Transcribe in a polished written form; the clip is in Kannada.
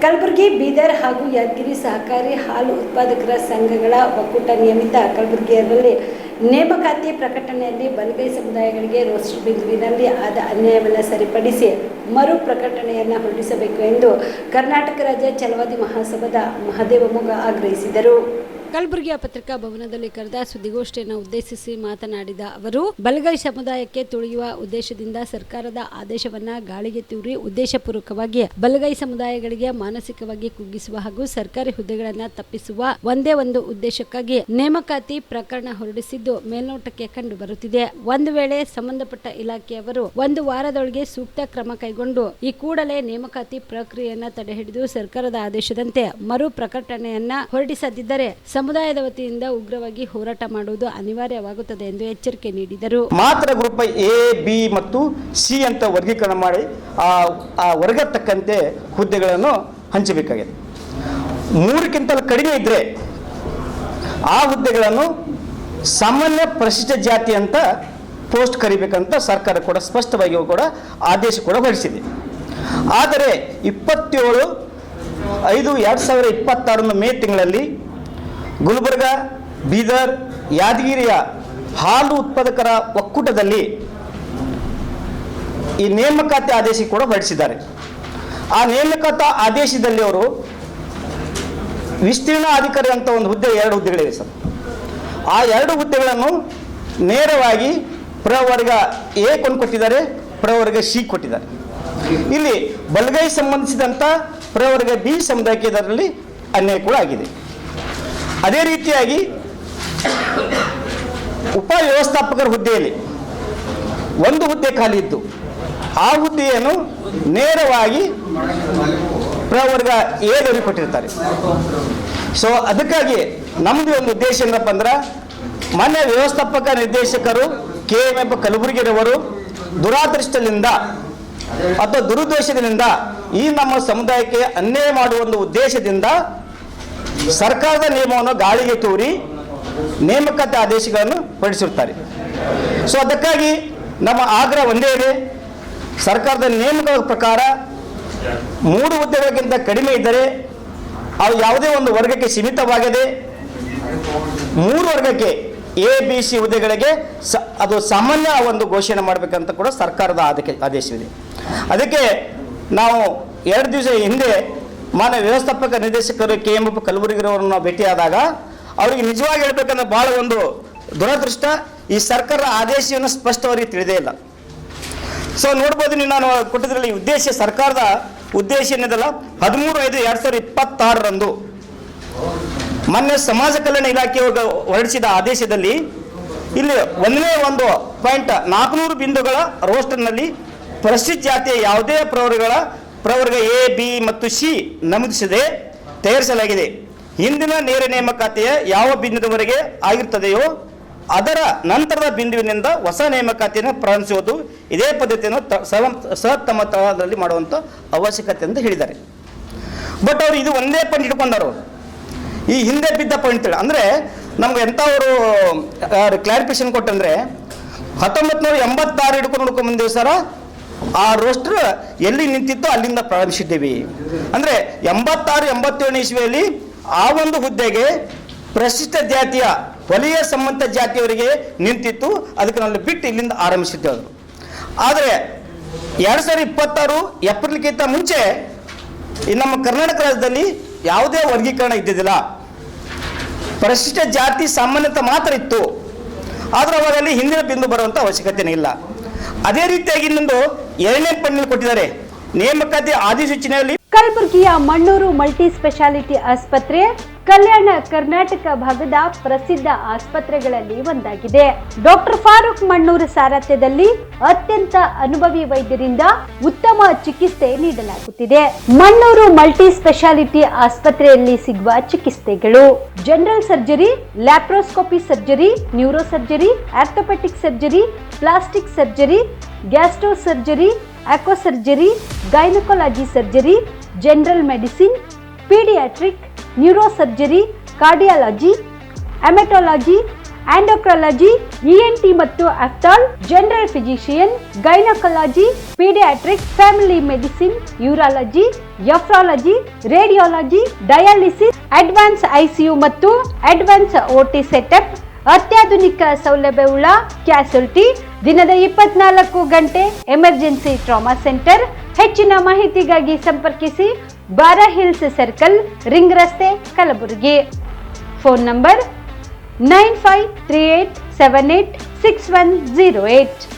ಕಲಬುರಗಿ, ಬೀದರ್ ಹಾಗೂ ಯಾದಗಿರಿ ಸಹಕಾರಿ ಹಾಲು ಉತ್ಪಾದಕರ ಸಂಘಗಳ ಒಕ್ಕೂಟ ನಿಯಮಿತ ಕಲಬುರಗಿಯಲ್ಲಿ ನೇಮಕಾತಿ ಪ್ರಕಟಣೆಯಲ್ಲಿ ಬಲಗೈ ಸಮುದಾಯಗಳಿಗೆ ರೋಸ್ಟರ್ ಬಿಂದುವಿನಲ್ಲಿ ಆದ ಅನ್ಯಾಯವನ್ನು ಸರಿಪಡಿಸಿ ಮರು ಪ್ರಕಟಣೆಯನ್ನು ಹೊರಡಿಸಬೇಕು ಎಂದು ಕರ್ನಾಟಕ ರಾಜ್ಯ ಛಲವಾದಿ ಮಹಾಸಭಾದ ಮಹದೇವಮೊಗ್ಗ ಆಗ್ರಹಿಸಿದರು. ಕಲಬುರಗಿಯ ಪತ್ರಿಕಾ ಭವನದಲ್ಲಿ ಕರೆದ ಸುದ್ದಿಗೋಷ್ಠಿಯನ್ನು ಉದ್ದೇಶಿಸಿ ಮಾತನಾಡಿದ ಅವರು, ಬಲಗೈ ಸಮುದಾಯಕ್ಕೆ ತುಳಿಯುವ ಉದ್ದೇಶದಿಂದ ಸರ್ಕಾರದ ಆದೇಶವನ್ನ ಗಾಳಿಗೆ ತೂರಿ ಉದ್ದೇಶಪೂರ್ವಕವಾಗಿ ಬಲಗೈ ಸಮುದಾಯಗಳಿಗೆ ಮಾನಸಿಕವಾಗಿ ಕುಗ್ಗಿಸುವ ಹಾಗೂ ಸರ್ಕಾರಿ ಹುದ್ದೆಗಳನ್ನು ತಪ್ಪಿಸುವ ಒಂದೇ ಒಂದು ಉದ್ದೇಶಕ್ಕಾಗಿ ನೇಮಕಾತಿ ಪ್ರಕರಣ ಹೊರಡಿಸಿದ್ದು ಮೇಲ್ನೋಟಕ್ಕೆ ಕಂಡು ಬರುತ್ತಿದೆ. ಒಂದು ವೇಳೆ ಸಂಬಂಧಪಟ್ಟ ಇಲಾಖೆಯವರು ಒಂದು ವಾರದೊಳಗೆ ಸೂಕ್ತ ಕ್ರಮ ಕೈಗೊಂಡು ಈ ಕೂಡಲೇ ನೇಮಕಾತಿ ಪ್ರಕ್ರಿಯೆಯನ್ನ ತಡೆಹಿಡಿದು ಸರ್ಕಾರದ ಆದೇಶದಂತೆ ಮರು ಪ್ರಕಟಣೆಯನ್ನ ಹೊರಡಿಸದಿದ್ದರೆ ಸಮುದಾಯದ ವತಿಯಿಂದ ಉಗ್ರವಾಗಿ ಹೋರಾಟ ಮಾಡುವುದು ಅನಿವಾರ್ಯವಾಗುತ್ತದೆ ಎಂದು ಎಚ್ಚರಿಕೆ ನೀಡಿದರು. ಮಾತ್ರ ಗ್ರೂಪ್ ಎ, ಬಿ ಮತ್ತು ಸಿ ಅಂತ ವರ್ಗೀಕರಣ ಮಾಡಿ ಆ ವರ್ಗ ತಕ್ಕಂತೆ ಹುದ್ದೆಗಳನ್ನು ಹಂಚಬೇಕಾಗಿದೆ. 3ಕ್ಕಿಂತ ಕಡಿಮೆ ಇದ್ದರೆ ಆ ಹುದ್ದೆಗಳನ್ನು ಸಾಮಾನ್ಯ ಪರಿಶಿಷ್ಟ ಜಾತಿ ಅಂತ ಪೋಸ್ಟ್ ಕರಿಬೇಕಂತ ಸರ್ಕಾರ ಕೂಡ ಸ್ಪಷ್ಟವಾಗಿ ಕೂಡ ಆದೇಶ ಕೂಡ ಹೊರಡಿಸಿದೆ. ಆದರೆ 27/5/2026 ಮೇ ತಿಂಗಳಲ್ಲಿ ಗುಲ್ಬರ್ಗ, ಬೀದರ್, ಯಾದಗಿರಿಯ ಹಾಲು ಉತ್ಪಾದಕರ ಒಕ್ಕೂಟದಲ್ಲಿ ಈ ನೇಮಕಾತಿ ಆದೇಶ ಕೂಡ ಹೊರಡಿಸಿದ್ದಾರೆ. ಆ ನೇಮಕಾತಿ ಆದೇಶದಲ್ಲಿ ಅವರು ವಿಸ್ತೀರ್ಣ ಅಧಿಕಾರಿ ಅಂತ ಒಂದು ಹುದ್ದೆ, 2 ಹುದ್ದೆಗಳಿವೆ ಸರ್. ಆ 2 ಹುದ್ದೆಗಳನ್ನು ನೇರವಾಗಿ ಪ್ರವರ್ಗ ಎ ಕೊಟ್ಟಿದ್ದಾರೆ, ಪ್ರವರ್ಗ ಸಿ ಕೊಟ್ಟಿದ್ದಾರೆ. ಇಲ್ಲಿ ಬಲಗೈ ಸಂಬಂಧಿಸಿದಂಥ ಪ್ರವರ್ಗ ಬಿ ಸಮುದಾಯಕ್ಕೆ ಇದರಲ್ಲಿ ಅನ್ಯಾಯ ಕೂಡ ಆಗಿದೆ. ಅದೇ ರೀತಿಯಾಗಿ ಉಪ ವ್ಯವಸ್ಥಾಪಕರ ಹುದ್ದೆಯಲ್ಲಿ 1 ಹುದ್ದೆ ಖಾಲಿ ಇದ್ದು ಆ ಹುದ್ದೆಯನ್ನು ನೇರವಾಗಿ ಪ್ರವರ್ಗ ಎದವರಿಗೆ ಕೊಟ್ಟಿರ್ತಾರೆ. ಸೊ ಅದಕ್ಕಾಗಿ ನಮ್ಮದು ಒಂದು ಉದ್ದೇಶ ಏನಪ್ಪ ಅಂದ್ರೆ, ಮಾನ್ಯ ವ್ಯವಸ್ಥಾಪಕ ನಿರ್ದೇಶಕರು KMF ಕಲಬುರಗಿರವರು ದುರಾದೃಷ್ಟದಿಂದ ಅಥವಾ ದುರುದ್ದೇಶದಿಂದ ಈ ನಮ್ಮ ಸಮುದಾಯಕ್ಕೆ ಅನ್ಯಾಯ ಮಾಡುವ ಒಂದು ಉದ್ದೇಶದಿಂದ ಸರ್ಕಾರದ ನಿಯಮವನ್ನು ಗಾಳಿಗೆ ತೂರಿ ನೇಮಕಾತಿ ಆದೇಶಗಳನ್ನು ಹೊರಡಿಸಿರುತ್ತಾರೆ. ಸೊ ಅದಕ್ಕಾಗಿ ನಮ್ಮ ಆಗ್ರಹ ಒಂದೇ ಇದೆ, ಸರ್ಕಾರದ ನೇಮಕದ ಪ್ರಕಾರ 3 ಹುದ್ದೆಗಳಿಗಿಂತ ಕಡಿಮೆ ಇದ್ದರೆ ಅವು ಯಾವುದೇ ಒಂದು ವರ್ಗಕ್ಕೆ ಸೀಮಿತವಾಗದೆ 3 ವರ್ಗಕ್ಕೆ ABC ಹುದ್ದೆಗಳಿಗೆ ಅದು ಸಾಮಾನ್ಯ ಒಂದು ಘೋಷಣೆ ಮಾಡಬೇಕಂತ ಕೂಡ ಸರ್ಕಾರದ ಆದೇಶವಿದೆ. ಅದಕ್ಕೆ ನಾವು 2 ದಿವಸ ಹಿಂದೆ ಮಾನ್ಯ ವ್ಯವಸ್ಥಾಪಕ ನಿರ್ದೇಶಕರು KMF ಕಲಬುರಗಿರವರನ್ನು ನಾವು ಭೇಟಿಯಾದಾಗ ಅವರಿಗೆ ನಿಜವಾಗಿ ಹೇಳ್ಬೇಕಂದ್ರೆ ಭಾಳ ಒಂದು ದುರದೃಷ್ಟ, ಈ ಸರ್ಕಾರದ ಆದೇಶವನ್ನು ಸ್ಪಷ್ಟವಾಗಿ ತಿಳಿದೇ ಇಲ್ಲ. ಸೊ ನೋಡ್ಬೋದು, ನೀವು ನಾನು ಕೊಟ್ಟಿದ್ರಲ್ಲಿ ಉದ್ದೇಶ, ಸರ್ಕಾರದ ಉದ್ದೇಶ ಏನಿದಲ್ಲ 13/5/2026 ಮಾನ್ಯ ಸಮಾಜ ಕಲ್ಯಾಣ ಇಲಾಖೆ ಹೊರಡಿಸಿದ ಆದೇಶದಲ್ಲಿ ಇಲ್ಲಿ 1ನೇ ಒಂದು ಪಾಯಿಂಟ್ 400 ಬಿಂದುಗಳ ರೋಸ್ಟರ್ನಲ್ಲಿ ಪರಿಶಿಷ್ಟ ಜಾತಿಯ ಯಾವುದೇ ಪ್ರವರ್ಗ ಎ, ಬಿ ಮತ್ತು ಸಿ ನಮೂದಿಸದೆ ತಯಾರಿಸಲಾಗಿದೆ. ಹಿಂದಿನ ನೇರ ನೇಮಕಾತಿಯ ಯಾವ ಬಿಂದುವರೆಗೆ ಆಗಿರ್ತದೆಯೋ ಅದರ ನಂತರದ ಬಿಂದುವಿನಿಂದ ಹೊಸ ನೇಮಕಾತಿಯನ್ನು ಪ್ರಾರಂಭಿಸುವುದು ಇದೇ ಪದ್ಧತಿಯನ್ನು ಸಹಮತದಲ್ಲಿ ಮಾಡುವಂಥ ಅವಶ್ಯಕತೆ ಅಂತ ಹೇಳಿದ್ದಾರೆ. ಬಟ್ ಅವರು ಇದು ಒಂದೇ ಪಾಯಿಂಟ್ ಇಟ್ಕೊಂಡವರು, ಈ ಹಿಂದೆ ಬಿದ್ದ ಪಾಯಿಂಟ್ ಅಂದರೆ ನಮ್ಗೆ ಎಂಥವರು ಕ್ಲಾರಿಫಿಕೇಶನ್ ಕೊಟ್ಟಂದರೆ 1986 ಹಿಡ್ಕೊಂಡು ನೋಡ್ಕೊಂಡ್ಬಂದೇವು ಸರ. ಆ ರೋಸ್ಟರ್ ಎಲ್ಲಿ ನಿಂತಿತ್ತೋ ಅಲ್ಲಿಂದ ಪ್ರಾರಂಭಿಸಿದ್ದೇವೆ. ಅಂದರೆ 86-87 ಇಸ್ವಿಯಲ್ಲಿ ಆ ಒಂದು ಹುದ್ದೆಗೆ ಪರಿಶಿಷ್ಟ ಜಾತಿಯ ವಲಯ ಸಂಬಂಧ ಜಾತಿಯವರಿಗೆ ನಿಂತಿತ್ತು, ಅದಕ್ಕೆ ನಾವು ಬಿಟ್ಟು ಇಲ್ಲಿಂದ ಆರಂಭಿಸಿದ್ದೇವೆ. ಆದರೆ 2026 ಏಪ್ರಿಲ್ಗಿಂತ ಮುಂಚೆ ಈ ನಮ್ಮ ಕರ್ನಾಟಕ ರಾಜ್ಯದಲ್ಲಿ ಯಾವುದೇ ವರ್ಗೀಕರಣ ಇದ್ದಿದ್ದಿಲ್ಲ, ಪರಿಶಿಷ್ಟ ಜಾತಿ ಸಾಮಾನ್ಯತೆ ಮಾತ್ರ ಇತ್ತು. ಆದರೂ ಅವಾಗಲ್ಲಿ ಹಿಂದಿನ ಬಿಂದು ಬರುವಂಥ ಅವಶ್ಯಕತೆನೇ ಇಲ್ಲ. ಅದೇ ರೀತಿಯಾಗಿ ಇನ್ನೊಂದು 2ನೇ ಪಾಯಿಂಟ್ ಕೊಟ್ಟಿದ್ದಾರೆ ನೇಮಕಾತಿ ಅಧಿಸೂಚನೆಯಲ್ಲಿ. ಕಲಬುರಗಿಯ ಮಣ್ಣೂರು ಮಲ್ಟಿ ಸ್ಪೆಷಾಲಿಟಿ ಆಸ್ಪತ್ರೆ ಕಲ್ಯಾಣ ಕರ್ನಾಟಕ ಭಾಗದ ಪ್ರಸಿದ್ಧ ಆಸ್ಪತ್ರೆಗಳಲ್ಲಿ ಒಂದಾಗಿದೆ. ಡಾಕ್ಟರ್ ಫಾರೂಕ್ ಮಣ್ಣೂರು ಸಾರಥ್ಯದಲ್ಲಿ ಅತ್ಯಂತ ಅನುಭವಿ ವೈದ್ಯರಿಂದ ಉತ್ತಮ ಚಿಕಿತ್ಸೆ ನೀಡಲಾಗುತ್ತಿದೆ. ಮಣ್ಣೂರು ಮಲ್ಟಿ ಸ್ಪೆಷಾಲಿಟಿ ಆಸ್ಪತ್ರೆಯಲ್ಲಿ ಸಿಗುವ ಚಿಕಿತ್ಸೆಗಳು: general surgery, laparoscopy surgery, neuro surgery, orthopaedic surgery, plastic surgery, gastro surgery, aqua surgery, gynaecology surgery, general medicine, paediatric, neuro surgery, cardiology, haematology, endocrinology, ENT ಮತ್ತು ophthal, general physician, gynaecology, paediatric, family medicine, urology, nephrology, radiology, dialysis, advance ICU ಮತ್ತು ಅಡ್ವಾನ್ಸ್ OT ಸೆಟಪ್, ಅತ್ಯಾಧುನಿಕ ಸೌಲಭ್ಯವುಳ್ಳ ಕ್ಯಾಸುಲಿಟಿ, ದಿನದ 24 ಗಂಟೆ ಎಮರ್ಜೆನ್ಸಿ ಟ್ರಾಮಾ ಸೆಂಟರ್. ಹೆಚ್ಚಿನ ಮಾಹಿತಿಗಾಗಿ ಸಂಪರ್ಕಿಸಿ ಬಾರಾ ಹಿಲ್ಸ್ ಸರ್ಕಲ್, ರಿಂಗ್ ರಸ್ತೆ, ಕಲಬುರಗಿ. Phone number 9538786108.